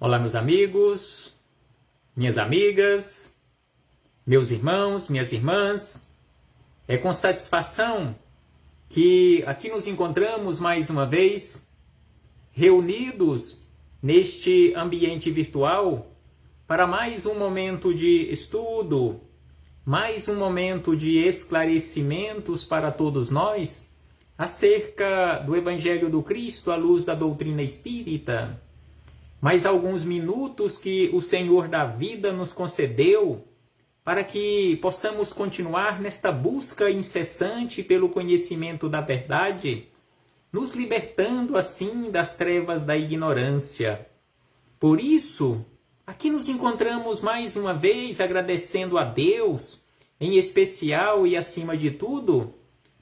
Olá, meus amigos, minhas amigas, meus irmãos, minhas irmãs. É com satisfação que aqui nos encontramos mais uma vez, reunidos neste ambiente virtual, para mais um momento de estudo, mais um momento de esclarecimentos para todos nós acerca do Evangelho do Cristo à luz da doutrina espírita. Mais alguns minutos que o Senhor da vida nos concedeu para que possamos continuar nesta busca incessante pelo conhecimento da verdade, nos libertando assim das trevas da ignorância. Por isso, aqui nos encontramos mais uma vez agradecendo a Deus, em especial e acima de tudo,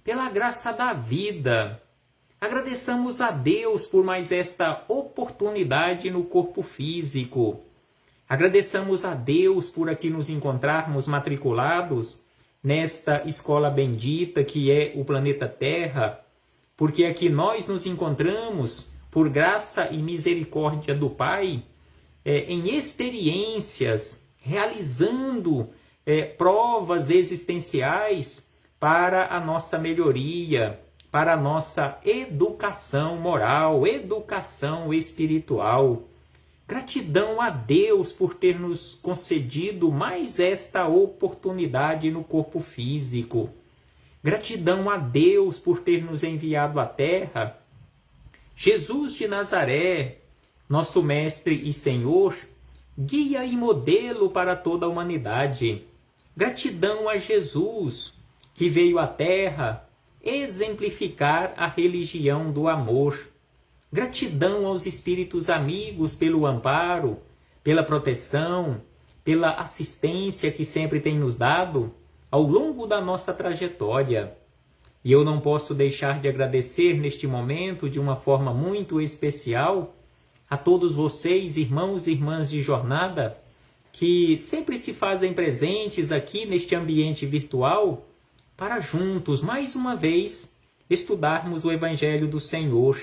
pela graça da vida. Agradeçamos a Deus por mais esta oportunidade no corpo físico. Agradeçamos a Deus por aqui nos encontrarmos matriculados nesta escola bendita que é o planeta Terra, porque aqui nós nos encontramos, por graça e misericórdia do Pai, em experiências, realizando provas existenciais para a nossa melhoria, para a nossa educação moral, educação espiritual. Gratidão a Deus por ter nos concedido mais esta oportunidade no corpo físico. Gratidão a Deus por ter nos enviado à Terra Jesus de Nazaré, nosso Mestre e Senhor, guia e modelo para toda a humanidade. Gratidão a Jesus, que veio à Terra exemplificar a religião do amor. Gratidão aos espíritos amigos pelo amparo, pela proteção, pela assistência que sempre tem nos dado ao longo da nossa trajetória. E eu não posso deixar de agradecer neste momento de uma forma muito especial a todos vocês, irmãos e irmãs de jornada, que sempre se fazem presentes aqui neste ambiente virtual para juntos, mais uma vez, estudarmos o Evangelho do Senhor.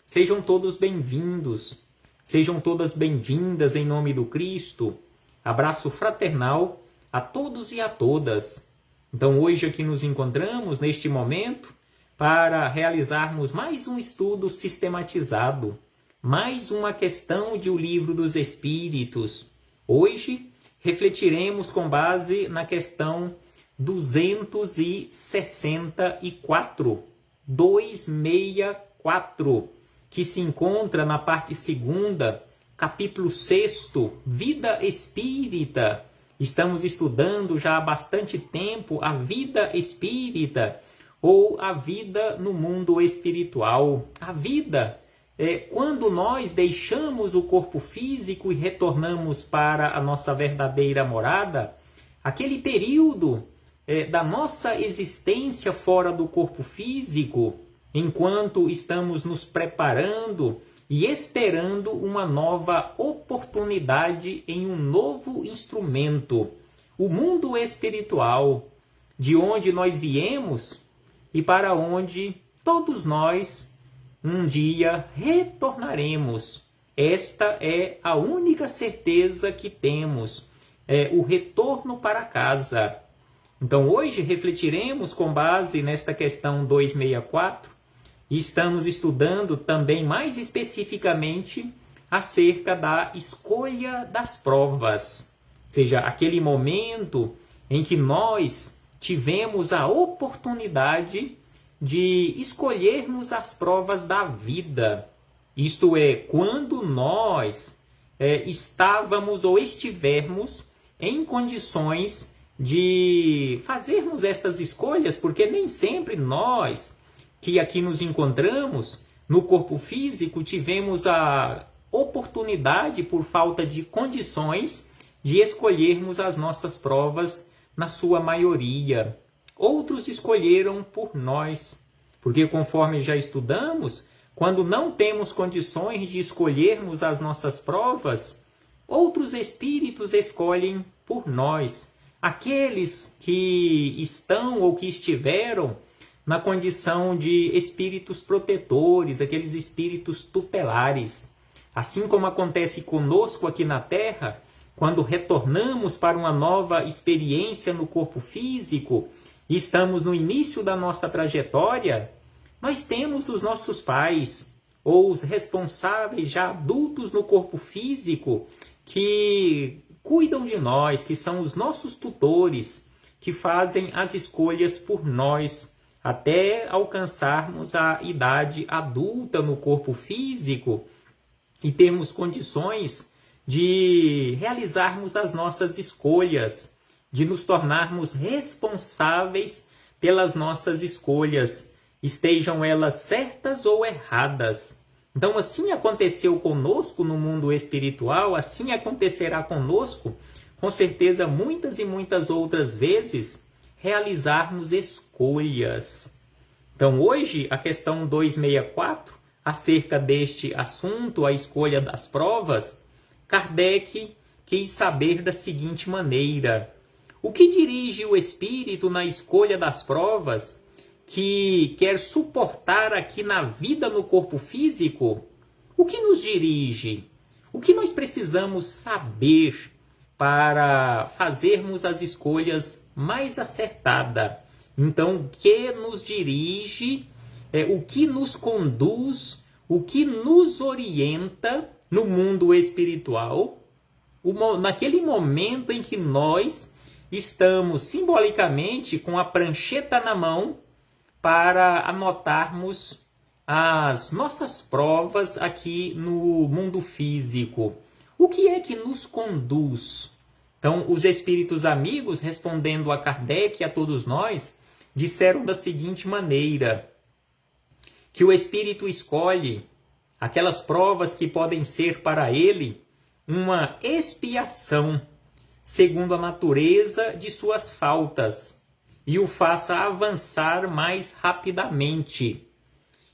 Sejam todos bem-vindos, sejam todas bem-vindas em nome do Cristo. Abraço fraternal a todos e a todas. Então hoje aqui nos encontramos neste momento para realizarmos mais um estudo sistematizado, mais uma questão de O Livro dos Espíritos. Hoje refletiremos com base na questão 264, que se encontra na parte 2ª, capítulo 6º, Vida Espírita. Estamos estudando já há bastante tempo a vida espírita, ou a vida no mundo espiritual. A vida é quando nós deixamos o corpo físico e retornamos para a nossa verdadeira morada, aquele período da nossa existência fora do corpo físico, enquanto estamos nos preparando e esperando uma nova oportunidade em um novo instrumento, o mundo espiritual, de onde nós viemos e para onde todos nós um dia retornaremos. Esta é a única certeza que temos, o retorno para casa. Então hoje refletiremos com base nesta questão 264 e estamos estudando também mais especificamente acerca da escolha das provas. Ou seja, aquele momento em que nós tivemos a oportunidade de escolhermos as provas da vida. Isto é, quando nós estávamos ou estivermos em condições de fazermos estas escolhas, porque nem sempre nós que aqui nos encontramos no corpo físico tivemos a oportunidade, por falta de condições, de escolhermos as nossas provas na sua maioria. Outros escolheram por nós, porque conforme já estudamos, quando não temos condições de escolhermos as nossas provas, outros espíritos escolhem por nós. Aqueles que estão ou que estiveram na condição de espíritos protetores, aqueles espíritos tutelares. Assim como acontece conosco aqui na Terra, quando retornamos para uma nova experiência no corpo físico e estamos no início da nossa trajetória, nós temos os nossos pais ou os responsáveis já adultos no corpo físico que cuidam de nós, que são os nossos tutores, que fazem as escolhas por nós até alcançarmos a idade adulta no corpo físico e termos condições de realizarmos as nossas escolhas, de nos tornarmos responsáveis pelas nossas escolhas, estejam elas certas ou erradas. Então, assim aconteceu conosco no mundo espiritual, assim acontecerá conosco, com certeza, muitas e muitas outras vezes, realizarmos escolhas. Então, hoje, a questão 264, acerca deste assunto, a escolha das provas, Kardec quis saber da seguinte maneira: o que dirige o espírito na escolha das provas que quer suportar aqui na vida no corpo físico? O que nos dirige? O que nós precisamos saber para fazermos as escolhas mais acertadas? Então, o que nos dirige, o que nos conduz, o que nos orienta no mundo espiritual, naquele momento em que nós estamos simbolicamente com a prancheta na mão para anotarmos as nossas provas aqui no mundo físico. O que é que nos conduz? Então, os espíritos amigos, respondendo a Kardec e a todos nós, disseram da seguinte maneira: que o espírito escolhe aquelas provas que podem ser para ele uma expiação, segundo a natureza de suas faltas, e o faça avançar mais rapidamente.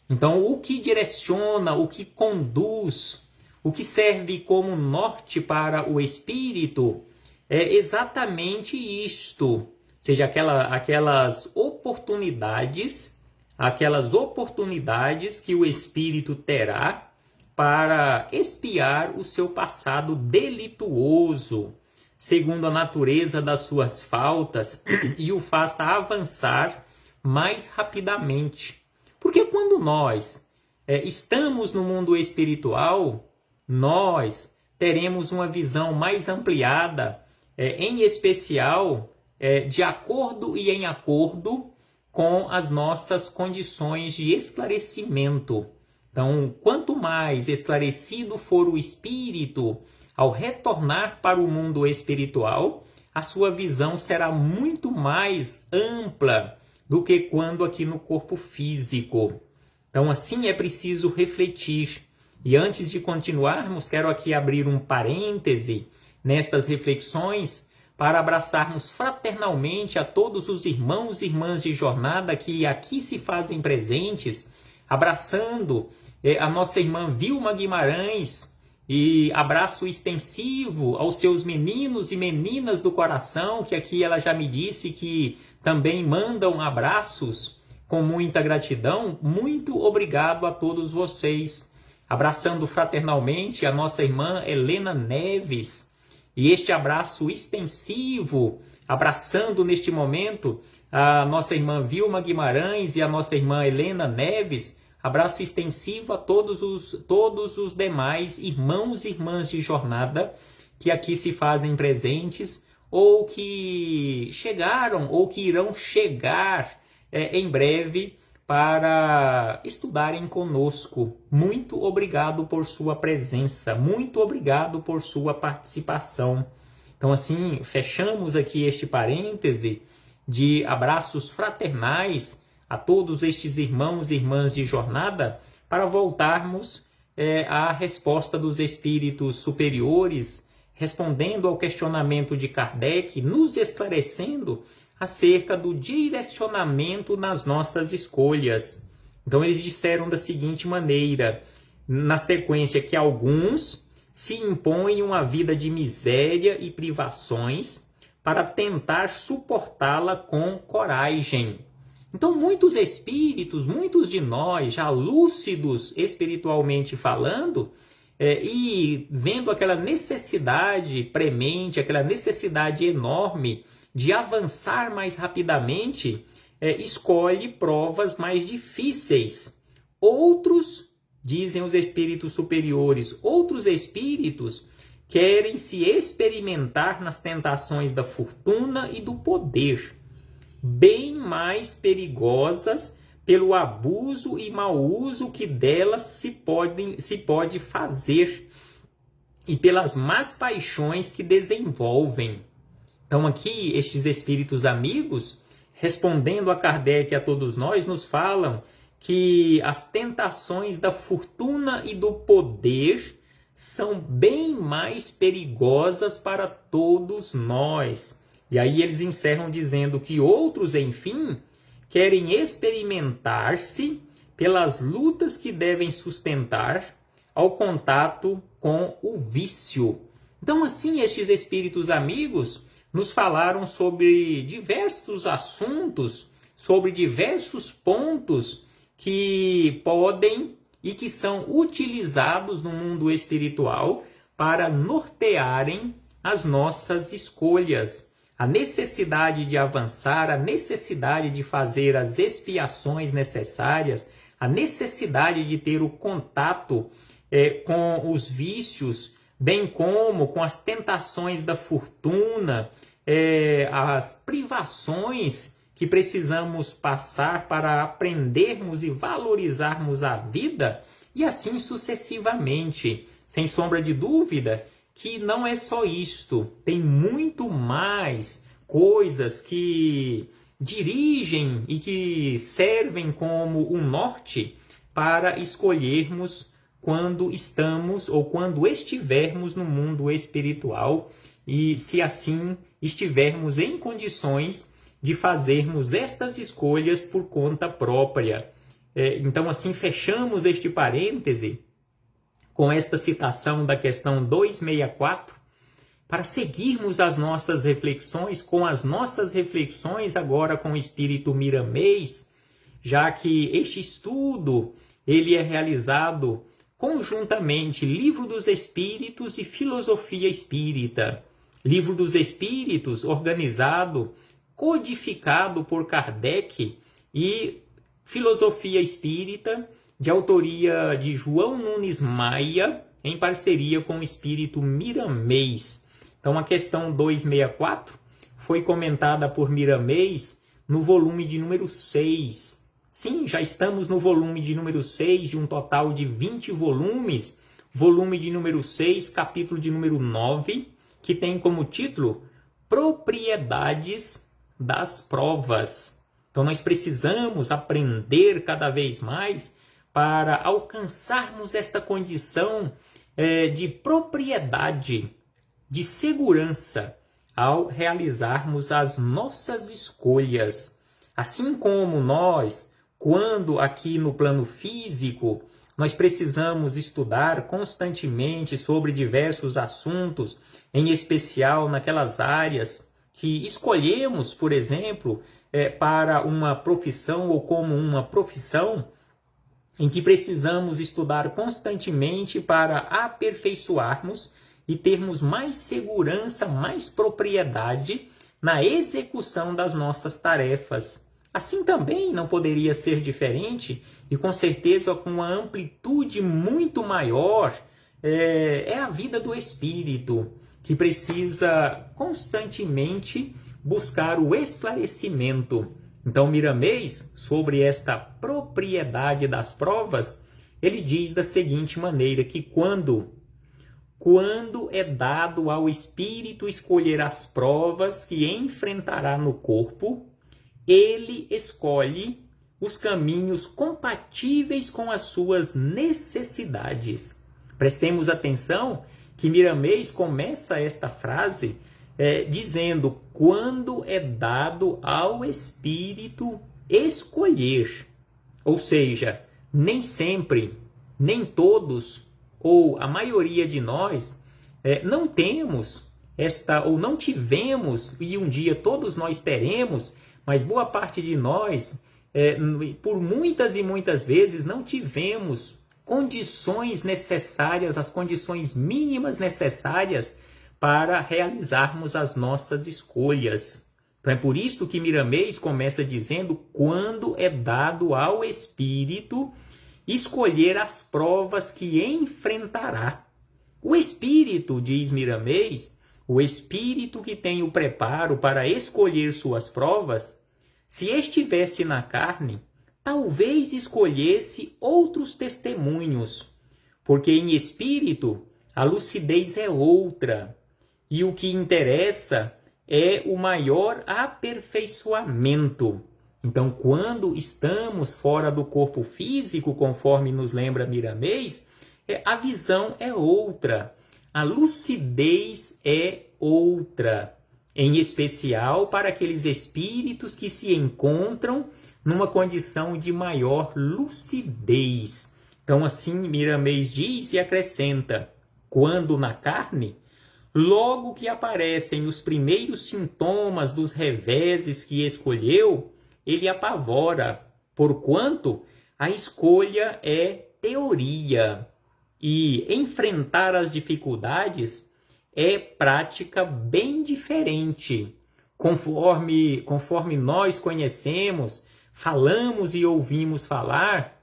Então, o que direciona, o que conduz, o que serve como norte para o espírito é exatamente isto, ou seja, aquelas oportunidades que o espírito terá para expiar o seu passado delituoso, segundo a natureza das suas faltas, e o faça avançar mais rapidamente. Porque quando nós estamos no mundo espiritual, nós teremos uma visão mais ampliada, em especial de acordo e em acordo com as nossas condições de esclarecimento. Então, quanto mais esclarecido for o espírito ao retornar para o mundo espiritual, a sua visão será muito mais ampla do que quando aqui no corpo físico. Então, assim é preciso refletir. E antes de continuarmos, quero aqui abrir um parêntese nestas reflexões para abraçarmos fraternalmente a todos os irmãos e irmãs de jornada que aqui se fazem presentes, abraçando a nossa irmã Vilma Guimarães, e abraço extensivo aos seus meninos e meninas do coração, que aqui ela já me disse que também mandam abraços com muita gratidão. Muito obrigado a todos vocês. Abraçando fraternalmente a nossa irmã Helena Neves, e este abraço extensivo, abraçando neste momento a nossa irmã Vilma Guimarães e a nossa irmã Helena Neves, abraço extensivo a todos os demais irmãos e irmãs de jornada que aqui se fazem presentes, ou que chegaram, ou que irão chegar em breve para estudarem conosco. Muito obrigado por sua presença, muito obrigado por sua participação. Então, assim, fechamos aqui este parêntese de abraços fraternais a todos estes irmãos e irmãs de jornada, para voltarmos à resposta dos espíritos superiores, respondendo ao questionamento de Kardec, nos esclarecendo acerca do direcionamento nas nossas escolhas. Então eles disseram da seguinte maneira, na sequência, que alguns se impõem uma vida de miséria e privações para tentar suportá-la com coragem. Então muitos espíritos, muitos de nós, já lúcidos espiritualmente falando, e vendo aquela necessidade premente, aquela necessidade enorme de avançar mais rapidamente, escolhe provas mais difíceis. Outros, dizem os espíritos superiores, outros espíritos querem se experimentar nas tentações da fortuna e do poder, bem mais perigosas pelo abuso e mau uso que delas se pode fazer e pelas más paixões que desenvolvem. Então aqui estes espíritos amigos, respondendo a Kardec e a todos nós, nos falam que as tentações da fortuna e do poder são bem mais perigosas para todos nós. E aí eles encerram dizendo que outros, enfim, querem experimentar-se pelas lutas que devem sustentar ao contato com o vício. Então, assim, estes espíritos amigos nos falaram sobre diversos assuntos, sobre diversos pontos que podem e que são utilizados no mundo espiritual para nortearem as nossas escolhas. A necessidade de avançar, a necessidade de fazer as expiações necessárias, a necessidade de ter o contato com os vícios, bem como com as tentações da fortuna, as privações que precisamos passar para aprendermos e valorizarmos a vida, e assim sucessivamente. Sem sombra de dúvida que não é só isto, tem muito mais coisas que dirigem e que servem como um norte para escolhermos quando estamos ou quando estivermos no mundo espiritual, e se assim estivermos em condições de fazermos estas escolhas por conta própria. Então, assim, fechamos este parêntese com esta citação da questão 264, para seguirmos as nossas reflexões, com as nossas reflexões agora com o espírito Miramês, já que este estudo ele é realizado conjuntamente Livro dos Espíritos e Filosofia Espírita. Livro dos Espíritos, organizado, codificado por Kardec, e Filosofia Espírita, de autoria de João Nunes Maia, em parceria com o espírito Miramês. Então a questão 264 foi comentada por Miramês no volume de número 6. Sim, já estamos no volume de número 6, de um total de 20 volumes. Volume de número 6, capítulo de número 9, que tem como título Propriedades das Provas. Então nós precisamos aprender cada vez mais para alcançarmos esta condição de propriedade, de segurança, ao realizarmos as nossas escolhas. Assim como nós, quando aqui no plano físico, nós precisamos estudar constantemente sobre diversos assuntos, em especial naquelas áreas que escolhemos, por exemplo, para uma profissão ou como uma profissão, em que precisamos estudar constantemente para aperfeiçoarmos e termos mais segurança, mais propriedade na execução das nossas tarefas. Assim também não poderia ser diferente, e com certeza com uma amplitude muito maior, é a vida do espírito, que precisa constantemente buscar o esclarecimento. Então, Miramês, sobre esta propriedade das provas, ele diz da seguinte maneira, que quando é dado ao espírito escolher as provas que enfrentará no corpo, ele escolhe os caminhos compatíveis com as suas necessidades. Prestemos atenção que Miramês começa esta frase dizendo quando é dado ao espírito escolher. Ou seja, nem sempre, nem todos, ou a maioria de nós, não temos ou não tivemos, e um dia todos nós teremos, mas boa parte de nós, por muitas e muitas vezes, não tivemos condições necessárias, as condições mínimas necessárias para realizarmos as nossas escolhas. Então é por isso que Miramês começa dizendo quando é dado ao espírito escolher as provas que enfrentará. O espírito, diz Miramês, o espírito que tem o preparo para escolher suas provas, se estivesse na carne, talvez escolhesse outros testemunhos, porque em espírito a lucidez é outra, e o que interessa é o maior aperfeiçoamento. Então, quando estamos fora do corpo físico, conforme nos lembra Miramês, a visão é outra, a lucidez é outra, em especial para aqueles espíritos que se encontram numa condição de maior lucidez. Então, assim, Miramês diz e acrescenta, quando na carne, logo que aparecem os primeiros sintomas dos reveses que escolheu, ele apavora, porquanto a escolha é teoria e enfrentar as dificuldades é prática bem diferente. Conforme nós conhecemos, falamos e ouvimos falar,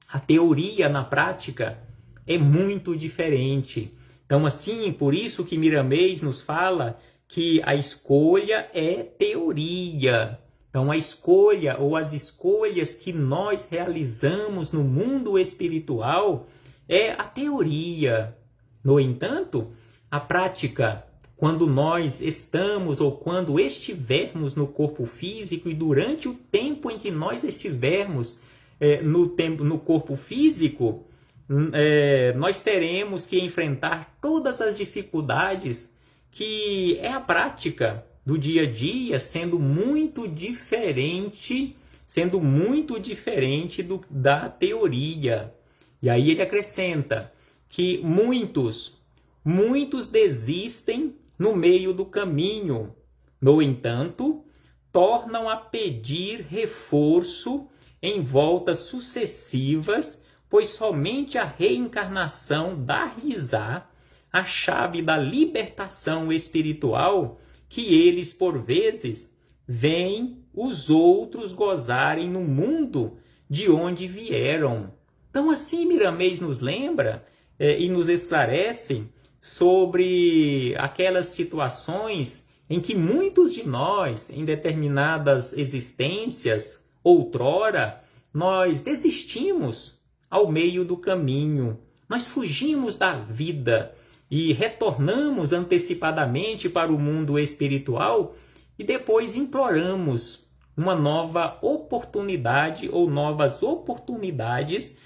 a teoria na prática é muito diferente. Então, assim, por isso que Miramês nos fala que a escolha é teoria. Então, a escolha ou as escolhas que nós realizamos no mundo espiritual é a teoria. No entanto, a prática, quando nós estamos ou quando estivermos no corpo físico e durante o tempo em que nós estivermos no corpo físico, nós teremos que enfrentar todas as dificuldades que é a prática do dia a dia, sendo muito diferente da teoria. E aí ele acrescenta que muitos desistem no meio do caminho. No entanto, tornam a pedir reforço em voltas sucessivas, pois somente a reencarnação dá-lhes-á a chave da libertação espiritual que eles, por vezes, veem os outros gozarem no mundo de onde vieram. Então, assim, Miramês nos lembra e nos esclarece sobre aquelas situações em que muitos de nós, em determinadas existências, outrora, nós desistimos ao meio do caminho. Nós fugimos da vida e retornamos antecipadamente para o mundo espiritual e depois imploramos uma nova oportunidade ou novas oportunidades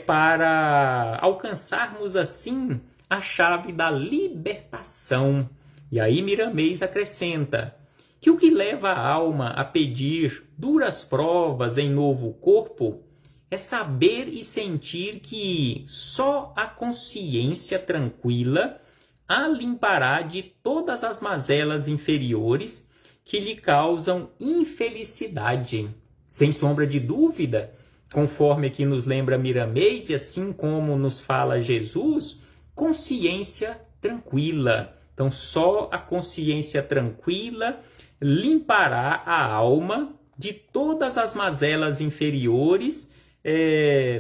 para alcançarmos assim a chave da libertação. E aí Miramês acrescenta que o que leva a alma a pedir duras provas em novo corpo é saber e sentir que só a consciência tranquila a limpará de todas as mazelas inferiores que lhe causam infelicidade. Sem sombra de dúvida, conforme aqui nos lembra Miramês, e assim como nos fala Jesus, consciência tranquila. Então, só a consciência tranquila limpará a alma de todas as mazelas inferiores,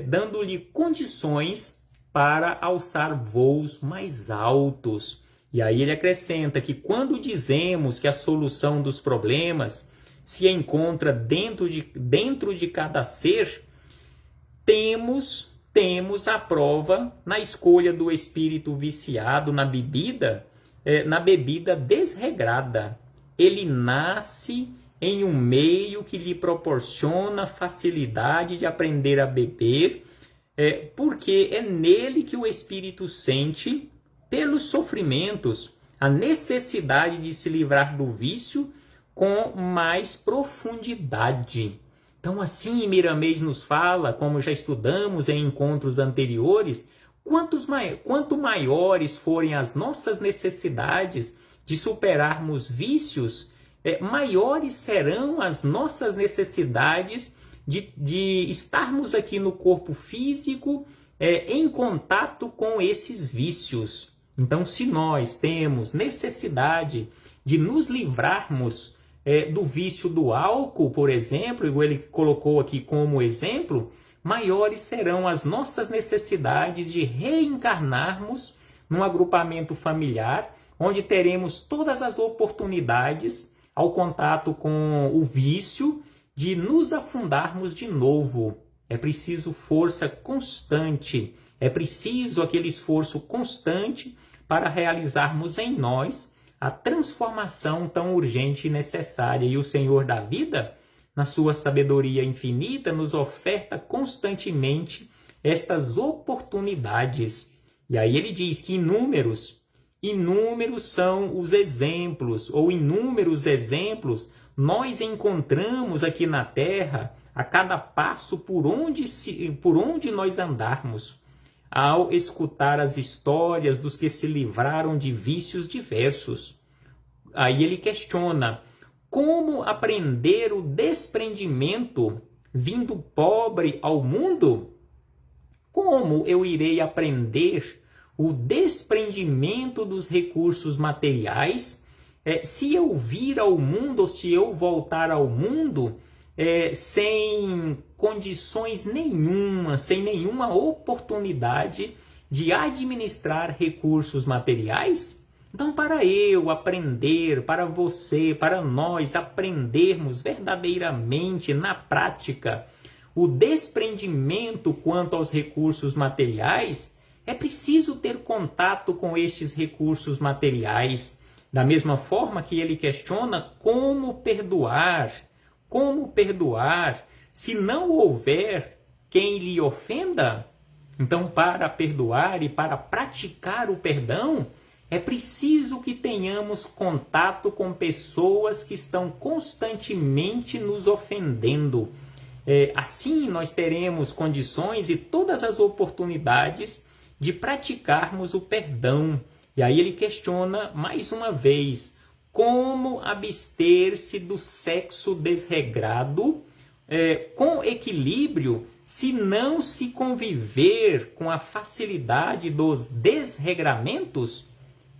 dando-lhe condições para alçar voos mais altos. E aí ele acrescenta que quando dizemos que a solução dos problemas se encontra dentro de cada ser, temos a prova na escolha do espírito viciado na bebida desregrada. Ele nasce em um meio que lhe proporciona facilidade de aprender a beber, porque é nele que o espírito sente, pelos sofrimentos, a necessidade de se livrar do vício com mais profundidade. Então, assim, Miramês nos fala, como já estudamos em encontros anteriores, quanto maiores forem as nossas necessidades de superarmos vícios, maiores serão as nossas necessidades de estarmos aqui no corpo físico em contato com esses vícios. Então, se nós temos necessidade de nos livrarmos do vício do álcool, por exemplo, igual ele colocou aqui como exemplo, maiores serão as nossas necessidades de reencarnarmos num agrupamento familiar, onde teremos todas as oportunidades ao contato com o vício de nos afundarmos de novo. É preciso força constante, é preciso aquele esforço constante para realizarmos em nós a transformação tão urgente e necessária. E o Senhor da vida, na sua sabedoria infinita, nos oferta constantemente estas oportunidades. E aí ele diz que inúmeros são os exemplos, ou inúmeros exemplos nós encontramos aqui na Terra a cada passo por onde nós andarmos, ao escutar as histórias dos que se livraram de vícios diversos. Aí ele questiona: como aprender o desprendimento vindo pobre ao mundo? Como eu irei aprender o desprendimento dos recursos materiais se eu vir ao mundo, ou se eu voltar ao mundo sem condições nenhuma, sem nenhuma oportunidade de administrar recursos materiais? Então, para eu aprender, para você, para nós aprendermos verdadeiramente na prática o desprendimento quanto aos recursos materiais, é preciso ter contato com estes recursos materiais. Da mesma forma que ele questiona como perdoar se não houver quem lhe ofenda? Então, para perdoar e para praticar o perdão, é preciso que tenhamos contato com pessoas que estão constantemente nos ofendendo. Assim, nós teremos condições e todas as oportunidades de praticarmos o perdão. E aí ele questiona mais uma vez: como abster-se do sexo desregrado com equilíbrio, se não se conviver com a facilidade dos desregramentos?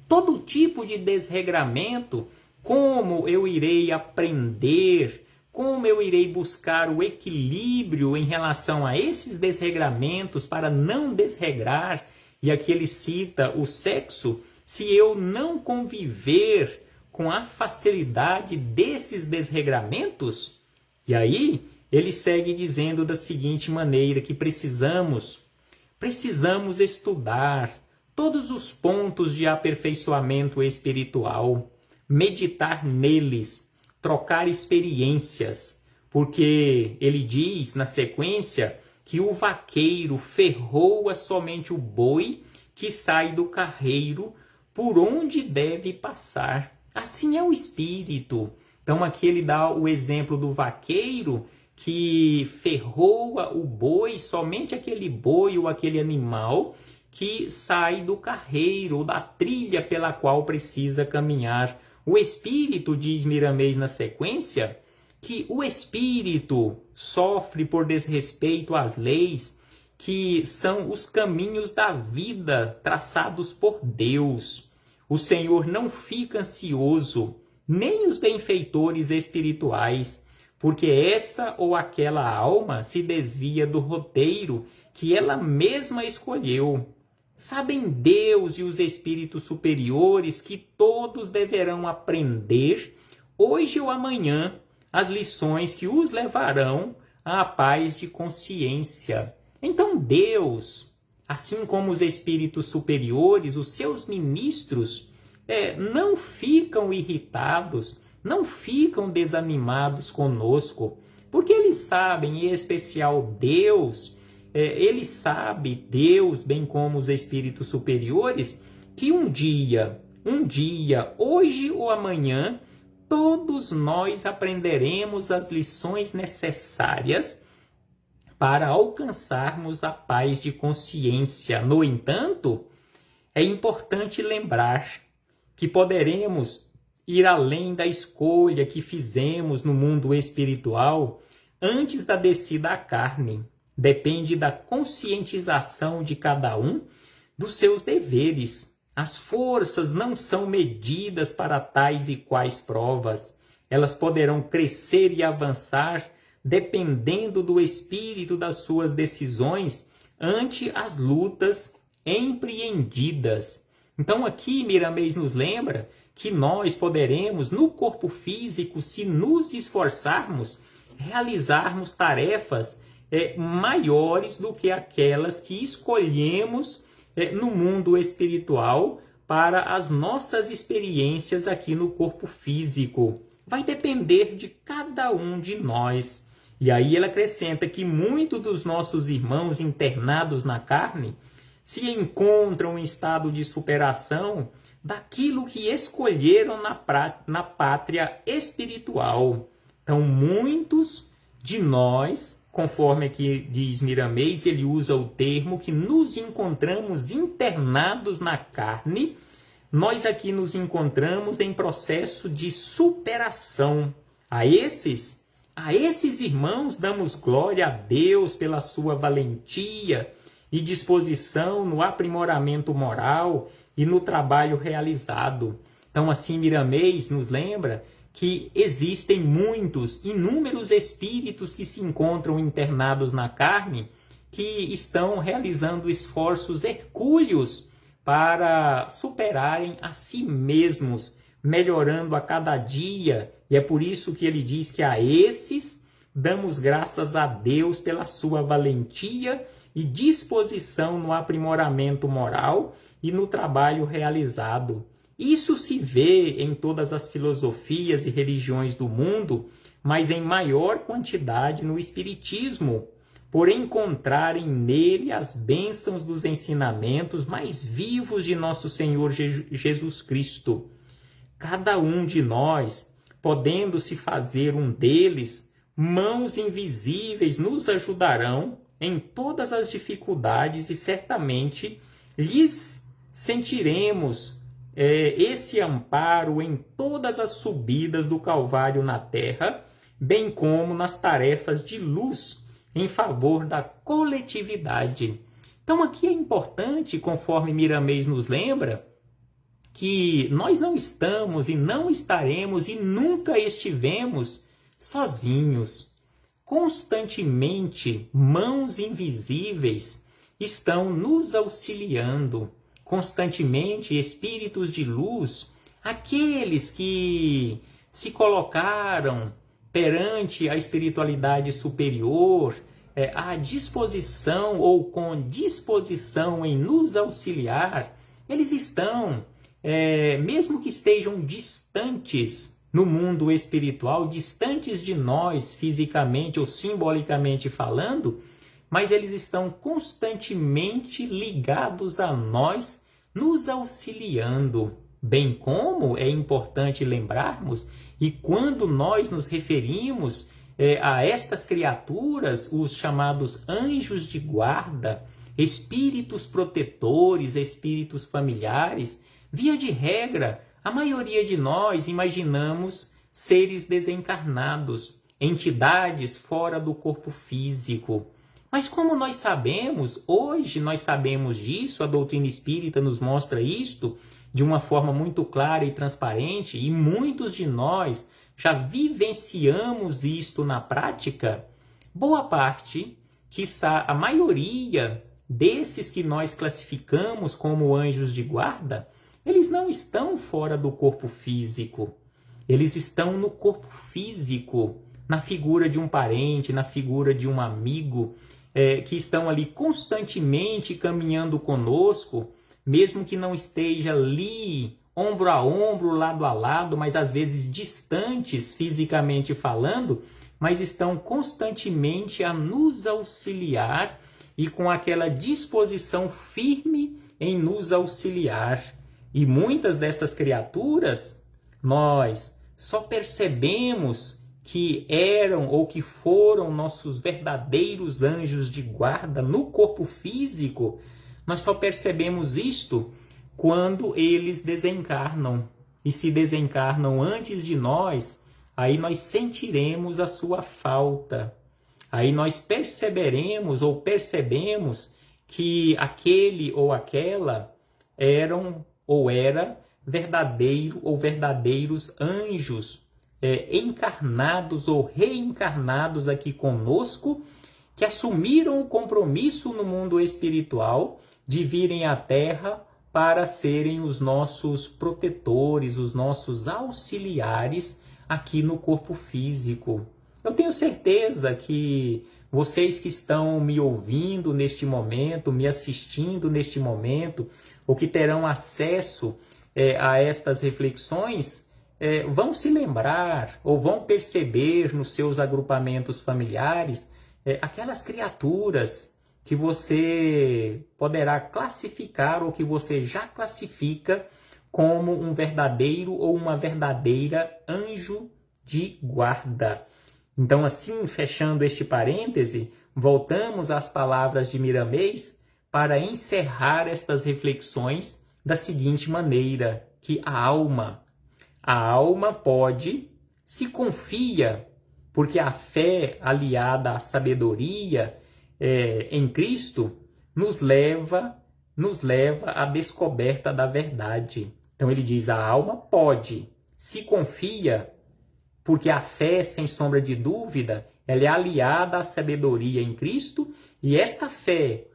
Todo tipo de desregramento, como eu irei aprender, como eu irei buscar o equilíbrio em relação a esses desregramentos para não desregrar? E aqui ele cita o sexo: se eu não conviver com a facilidade desses desregramentos? E aí ele segue dizendo da seguinte maneira, que precisamos estudar todos os pontos de aperfeiçoamento espiritual, meditar neles, trocar experiências, porque ele diz na sequência que o vaqueiro ferroa somente o boi que sai do carreiro por onde deve passar. Assim é o espírito. Então aqui ele dá o exemplo do vaqueiro que ferroa o boi, somente aquele boi ou aquele animal que sai do carreiro ou da trilha pela qual precisa caminhar. O espírito, diz Miramês na sequência, que o espírito sofre por desrespeito às leis, que são os caminhos da vida traçados por Deus. O Senhor não fica ansioso, nem os benfeitores espirituais, porque essa ou aquela alma se desvia do roteiro que ela mesma escolheu. Sabem Deus e os espíritos superiores que todos deverão aprender, hoje ou amanhã, as lições que os levarão à paz de consciência. Então Deus, assim como os espíritos superiores, os seus ministros, não ficam irritados, não ficam desanimados conosco, porque eles sabem, em especial Deus, ele sabe, Deus, bem como os espíritos superiores, que um dia, hoje ou amanhã, todos nós aprenderemos as lições necessárias para alcançarmos a paz de consciência. No entanto, é importante lembrar que poderemos ir além da escolha que fizemos no mundo espiritual antes da descida à carne. depende da conscientização de cada um dos seus deveres. As forças não são medidas para tais e quais provas. Elas poderão crescer e avançar dependendo do espírito das suas decisões ante as lutas empreendidas. Então aqui Miramês nos lembra que nós poderemos, no corpo físico, se nos esforçarmos, realizarmos tarefas maiores do que aquelas que escolhemos no mundo espiritual para as nossas experiências aqui no corpo físico. Vai depender de cada um de nós. E aí ele acrescenta que muitos dos nossos irmãos internados na carne se encontram em estado de superação daquilo que escolheram na pátria espiritual. Então, muitos de nós, conforme aqui diz Miramês, ele usa o termo que nos encontramos internados na carne, nós aqui nos encontramos em processo de superação. A esses irmãos damos glória a Deus pela sua valentia e disposição no aprimoramento moral e no trabalho realizado. Então, assim, Miramês nos lembra que existem inúmeros espíritos que se encontram internados na carne, que estão realizando esforços hercúleos para superarem a si mesmos, melhorando a cada dia. E é por isso que ele diz que a esses damos graças a Deus pela sua valentia e disposição no aprimoramento moral e no trabalho realizado. Isso se vê em todas as filosofias e religiões do mundo, mas em maior quantidade no Espiritismo, por encontrarem nele as bênçãos dos ensinamentos mais vivos de nosso Senhor Jesus Cristo. Cada um de nós, podendo se fazer um deles, mãos invisíveis nos ajudarão em todas as dificuldades e certamente lhes sentiremos esse amparo em todas as subidas do Calvário na terra, bem como nas tarefas de luz em favor da coletividade. Então aqui é importante, conforme Miramês nos lembra, que nós não estamos e não estaremos e nunca estivemos sozinhos. Constantemente, mãos invisíveis estão nos auxiliando. Constantemente, espíritos de luz, aqueles que se colocaram perante a espiritualidade superior, à disposição ou com disposição em nos auxiliar, eles estão, mesmo que estejam distantes no mundo espiritual, distantes de nós fisicamente ou simbolicamente falando, mas eles estão constantemente ligados a nós, nos auxiliando. Bem como é importante lembrarmos, e quando nós nos referimos a estas criaturas, os chamados anjos de guarda, espíritos protetores, espíritos familiares, via de regra, a maioria de nós imaginamos seres desencarnados, entidades fora do corpo físico. Mas como nós sabemos, hoje nós sabemos disso, a doutrina espírita nos mostra isto de uma forma muito clara e transparente, e muitos de nós já vivenciamos isto na prática, boa parte, quiçá a maioria desses que nós classificamos como anjos de guarda, eles não estão fora do corpo físico, eles estão no corpo físico, na figura de um parente, na figura de um amigo, que estão ali constantemente caminhando conosco, mesmo que não esteja ali, ombro a ombro, lado a lado, mas às vezes distantes fisicamente falando, mas estão constantemente a nos auxiliar e com aquela disposição firme em nos auxiliar. E muitas dessas criaturas, nós só percebemos que eram ou que foram nossos verdadeiros anjos de guarda no corpo físico, nós só percebemos isto quando eles desencarnam. E se desencarnam antes de nós, aí nós sentiremos a sua falta. aí nós perceberemos ou percebemos que aquele ou aquela eram ou era verdadeiro ou verdadeiros anjos encarnados ou reencarnados aqui conosco, que assumiram o compromisso no mundo espiritual de virem à Terra para serem os nossos protetores, os nossos auxiliares aqui no corpo físico. Eu tenho certeza que vocês que estão me ouvindo neste momento, me assistindo neste momento, ou que terão acesso a estas reflexões, vão se lembrar ou vão perceber nos seus agrupamentos familiares aquelas criaturas que você poderá classificar ou que você já classifica como um verdadeiro ou uma verdadeira anjo de guarda. Então, assim, fechando este parêntese, voltamos às palavras de Miramês para encerrar estas reflexões da seguinte maneira, que a alma pode, se confia, porque a fé aliada à sabedoria em Cristo nos leva à descoberta da verdade. Então ele diz, a alma pode, se confia, porque a fé, sem sombra de dúvida, ela é aliada à sabedoria em Cristo, e esta fé,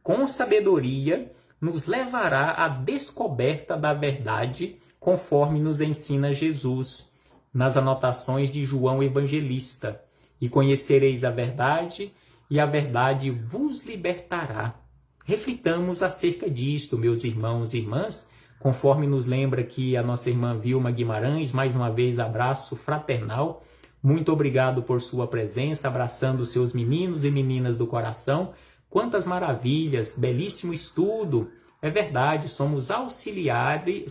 com sabedoria, nos levará à descoberta da verdade, conforme nos ensina Jesus, nas anotações de João Evangelista. E conhecereis a verdade, e a verdade vos libertará. Reflitamos acerca disto, meus irmãos e irmãs, conforme nos lembra aqui a nossa irmã Vilma Guimarães. Mais uma vez, abraço fraternal. Muito obrigado por sua presença, abraçando seus meninos e meninas do coração. Quantas maravilhas, belíssimo estudo. É verdade, somos auxiliados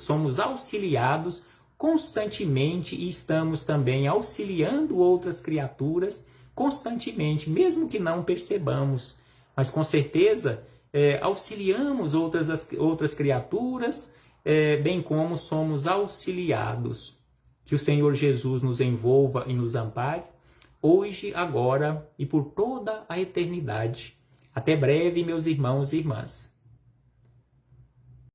constantemente e estamos também auxiliando outras criaturas constantemente, mesmo que não percebamos. Mas com certeza auxiliamos outras criaturas, bem como somos auxiliados. Que o Senhor Jesus nos envolva e nos ampare, hoje, agora e por toda a eternidade. Até breve, meus irmãos e irmãs.